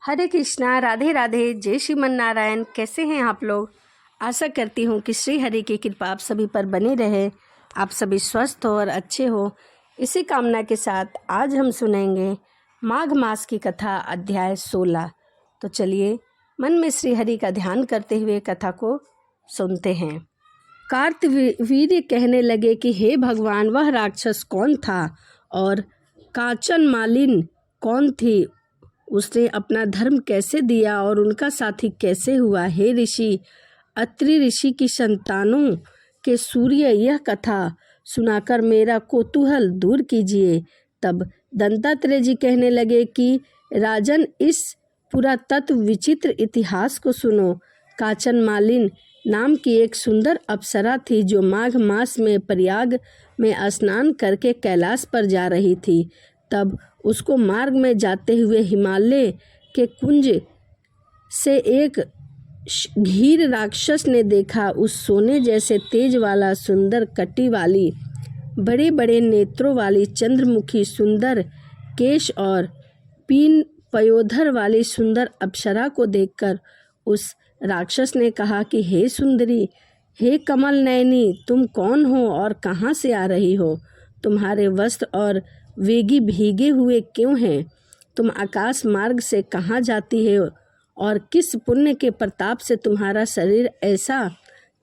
हरे कृष्णा, राधे राधे, जय श्रीमन नारायण। कैसे हैं आप लोग? आशा करती हूँ कि श्री हरि की कृपा आप सभी पर बनी रहे, आप सभी स्वस्थ हो और अच्छे हो। इसी कामना के साथ आज हम सुनेंगे माघ मास की कथा, अध्याय 16। तो चलिए मन में श्री हरि का ध्यान करते हुए कथा को सुनते हैं। कार्तवीर्य कहने लगे कि हे भगवान, वह राक्षस कौन था और कांचन मालिन कौन थी? उसने अपना धर्म कैसे दिया और उनका साथी कैसे हुआ? हे ऋषि, अत्रि ऋषि की संतानों के सूर्य, यह कथा सुनाकर मेरा कौतूहल दूर कीजिए। तब दंतात्रेय जी कहने लगे कि राजन, इस पुरातत्व विचित्र इतिहास को सुनो। कांचन मालिन नाम की एक सुंदर अप्सरा थी जो माघ मास में प्रयाग में स्नान करके कैलाश पर जा रही थी। तब उसको मार्ग में जाते हुए हिमालय के कुंज से एक घीर राक्षस ने देखा। उस सोने जैसे तेज वाला, सुंदर कटी वाली, बड़े बड़े नेत्रों वाली, चंद्रमुखी, सुंदर केश और पीन पयोधर वाली सुंदर अप्सरा को देखकर उस राक्षस ने कहा कि हे सुंदरी, हे कमल नयनी, तुम कौन हो और कहाँ से आ रही हो? तुम्हारे वस्त्र और वेगी भीगे हुए क्यों हैं? तुम आकाश मार्ग से कहाँ जाती हो और किस पुण्य के प्रताप से तुम्हारा शरीर ऐसा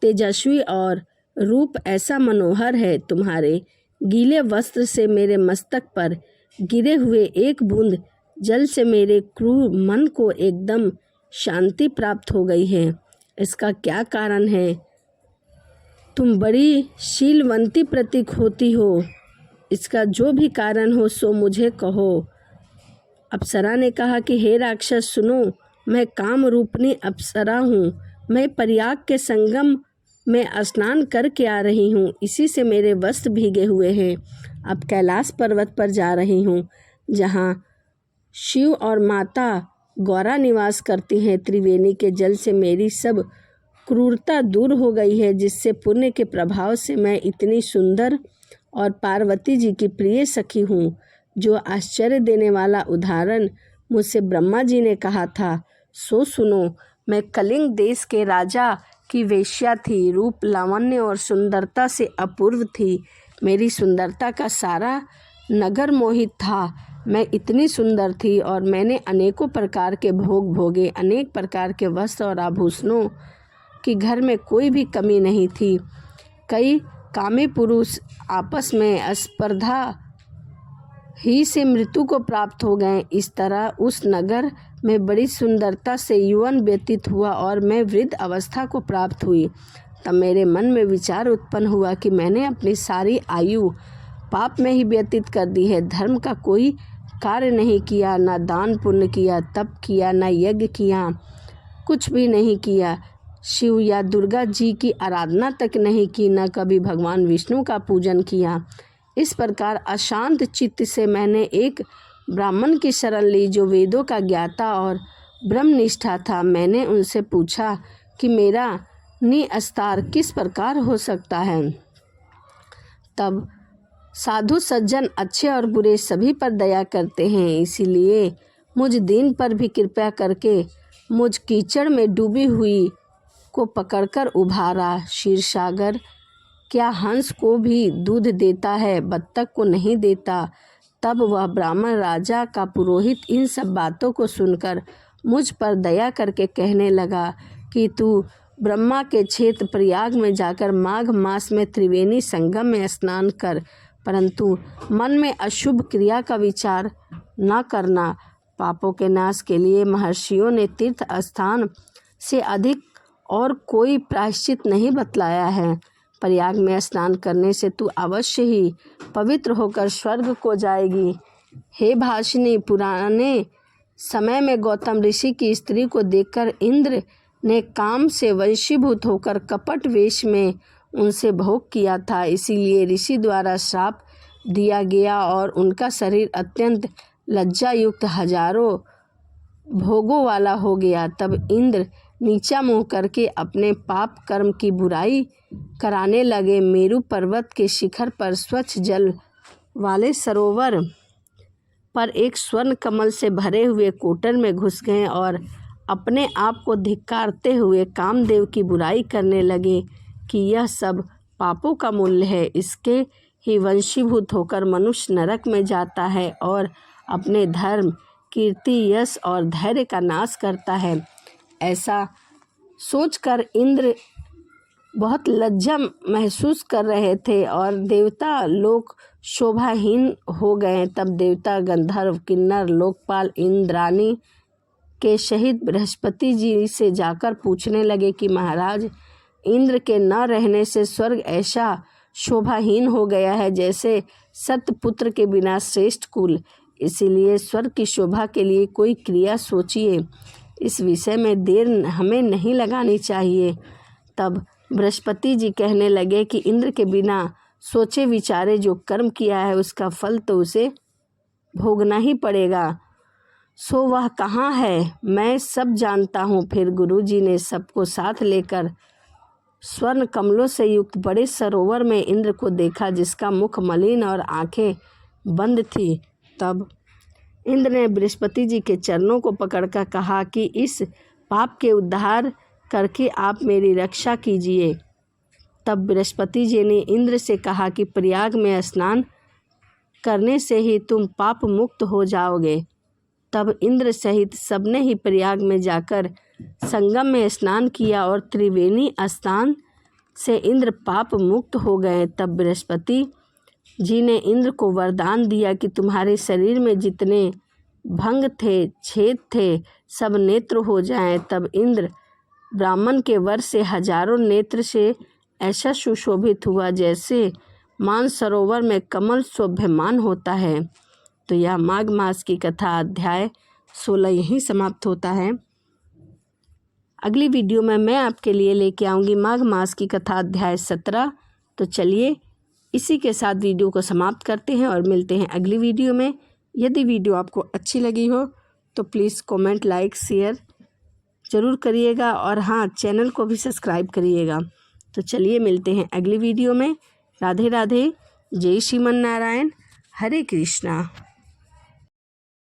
तेजस्वी और रूप ऐसा मनोहर है? तुम्हारे गीले वस्त्र से मेरे मस्तक पर गिरे हुए एक बूंद जल से मेरे क्रूर मन को एकदम शांति प्राप्त हो गई है। इसका क्या कारण है? तुम बड़ी शीलवंती प्रतीक होती हो। इसका जो भी कारण हो सो मुझे कहो। अप्सरा ने कहा कि हे राक्षस, सुनो, मैं काम रूपनी अप्सरा हूँ। मैं प्रयाग के संगम में स्नान करके आ रही हूँ, इसी से मेरे वस्त्र भीगे हुए हैं। अब कैलाश पर्वत पर जा रही हूँ, जहाँ शिव और माता गौरा निवास करती हैं। त्रिवेणी के जल से मेरी सब क्रूरता दूर हो गई है, जिससे पुण्य के प्रभाव से मैं इतनी सुंदर और पार्वती जी की प्रिय सखी हूँ। जो आश्चर्य देने वाला उदाहरण मुझसे ब्रह्मा जी ने कहा था सो सुनो। मैं कलिंग देश के राजा की वेश्या थी। रूप, लावण्य और सुंदरता से अपूर्व थी। मेरी सुंदरता का सारा नगर मोहित था। मैं इतनी सुंदर थी और मैंने अनेकों प्रकार के भोग भोगे। अनेक प्रकार के वस्त्र और आभूषणों की घर में कोई भी कमी नहीं थी। कई कामी पुरुष आपस में स्पर्धा ही से मृत्यु को प्राप्त हो गए। इस तरह उस नगर में बड़ी सुंदरता से यौवन व्यतीत हुआ और मैं वृद्ध अवस्था को प्राप्त हुई। तब मेरे मन में विचार उत्पन्न हुआ कि मैंने अपनी सारी आयु पाप में ही व्यतीत कर दी है। धर्म का कोई कार्य नहीं किया, ना दान पुण्य किया, तप किया, ना यज्ञ किया, कुछ भी नहीं किया। शिव या दुर्गा जी की आराधना तक नहीं की, न कभी भगवान विष्णु का पूजन किया। इस प्रकार अशांत चित्त से मैंने एक ब्राह्मण की शरण ली जो वेदों का ज्ञाता और ब्रह्मनिष्ठा था। मैंने उनसे पूछा कि मेरा निस्तार किस प्रकार हो सकता है। तब साधु सज्जन अच्छे और बुरे सभी पर दया करते हैं, इसीलिए मुझ दीन पर भी कृपा करके मुझ कीचड़ में डूबी हुई को पकड़कर उभारा। क्षीरसागर क्या हंस को भी दूध देता है, बत्तख को नहीं देता? तब वह ब्राह्मण राजा का पुरोहित इन सब बातों को सुनकर मुझ पर दया करके कहने लगा कि तू ब्रह्मा के क्षेत्र प्रयाग में जाकर माघ मास में त्रिवेणी संगम में स्नान कर, परंतु मन में अशुभ क्रिया का विचार न करना। पापों के नाश के लिए महर्षियों ने तीर्थ स्थान से अधिक और कोई प्रायश्चित नहीं बतलाया है। प्रयाग में स्नान करने से तू अवश्य ही पवित्र होकर स्वर्ग को जाएगी। हे भाषिनी, पुराने समय में गौतम ऋषि की स्त्री को देखकर इंद्र ने काम से वशीभूत होकर कपट वेश में उनसे भोग किया था। इसीलिए ऋषि द्वारा श्राप दिया गया और उनका शरीर अत्यंत लज्जा युक्त हजारों भोगों वाला हो गया। तब इंद्र नीचा मुँह करके अपने पाप कर्म की बुराई कराने लगे। मेरु पर्वत के शिखर पर स्वच्छ जल वाले सरोवर पर एक स्वर्ण कमल से भरे हुए कोटर में घुस गए और अपने आप को धिक्कारते हुए कामदेव की बुराई करने लगे कि यह सब पापों का मूल्य है। इसके ही वंशीभूत होकर मनुष्य नरक में जाता है और अपने धर्म, कीर्ति, यश और धैर्य का नाश करता है। ऐसा सोचकर इंद्र बहुत लज्जा महसूस कर रहे थे और देवता लोग शोभाहीन हो गए। तब देवता, गंधर्व, किन्नर, लोकपाल इंद्राणी के शहीद बृहस्पति जी से जाकर पूछने लगे कि महाराज, इंद्र के न रहने से स्वर्ग ऐसा शोभाहीन हो गया है जैसे सतपुत्र के बिना श्रेष्ठ कुल। इसीलिए स्वर्ग की शोभा के लिए कोई क्रिया सोचिए। इस विषय में देर हमें नहीं लगानी चाहिए। तब बृहस्पति जी कहने लगे कि इंद्र के बिना सोचे विचारे जो कर्म किया है उसका फल तो उसे भोगना ही पड़ेगा। सो वह कहाँ है, मैं सब जानता हूँ। फिर गुरुजी ने सबको साथ लेकर स्वर्ण कमलों से युक्त बड़े सरोवर में इंद्र को देखा, जिसका मुख मलिन और आंखें बंद थी। तब इंद्र ने बृहस्पति जी के चरणों को पकड़कर कहा कि इस पाप के उद्धार करके आप मेरी रक्षा कीजिए। तब बृहस्पति जी ने इंद्र से कहा कि प्रयाग में स्नान करने से ही तुम पाप मुक्त हो जाओगे। तब इंद्र सहित सबने ही प्रयाग में जाकर संगम में स्नान किया और त्रिवेणी स्नान से इंद्र पाप मुक्त हो गए। तब बृहस्पति जी ने इंद्र को वरदान दिया कि तुम्हारे शरीर में जितने भंग थे, छेद थे, सब नेत्र हो जाएं। तब इंद्र ब्राह्मण के वर से हजारों नेत्र से ऐसा सुशोभित हुआ जैसे मानसरोवर में कमल शोभ्यमान होता है। तो यह माघ मास की कथा अध्याय 16 यहीं समाप्त होता है। अगली वीडियो में मैं आपके लिए लेके आऊँगी माघ मास की कथा अध्याय 17। तो चलिए इसी के साथ वीडियो को समाप्त करते हैं और मिलते हैं अगली वीडियो में। यदि वीडियो आपको अच्छी लगी हो तो प्लीज़ कमेंट, लाइक, शेयर ज़रूर करिएगा और हाँ, चैनल को भी सब्सक्राइब करिएगा। तो चलिए मिलते हैं अगली वीडियो में। राधे राधे, जय श्रीमन नारायण, हरे कृष्णा।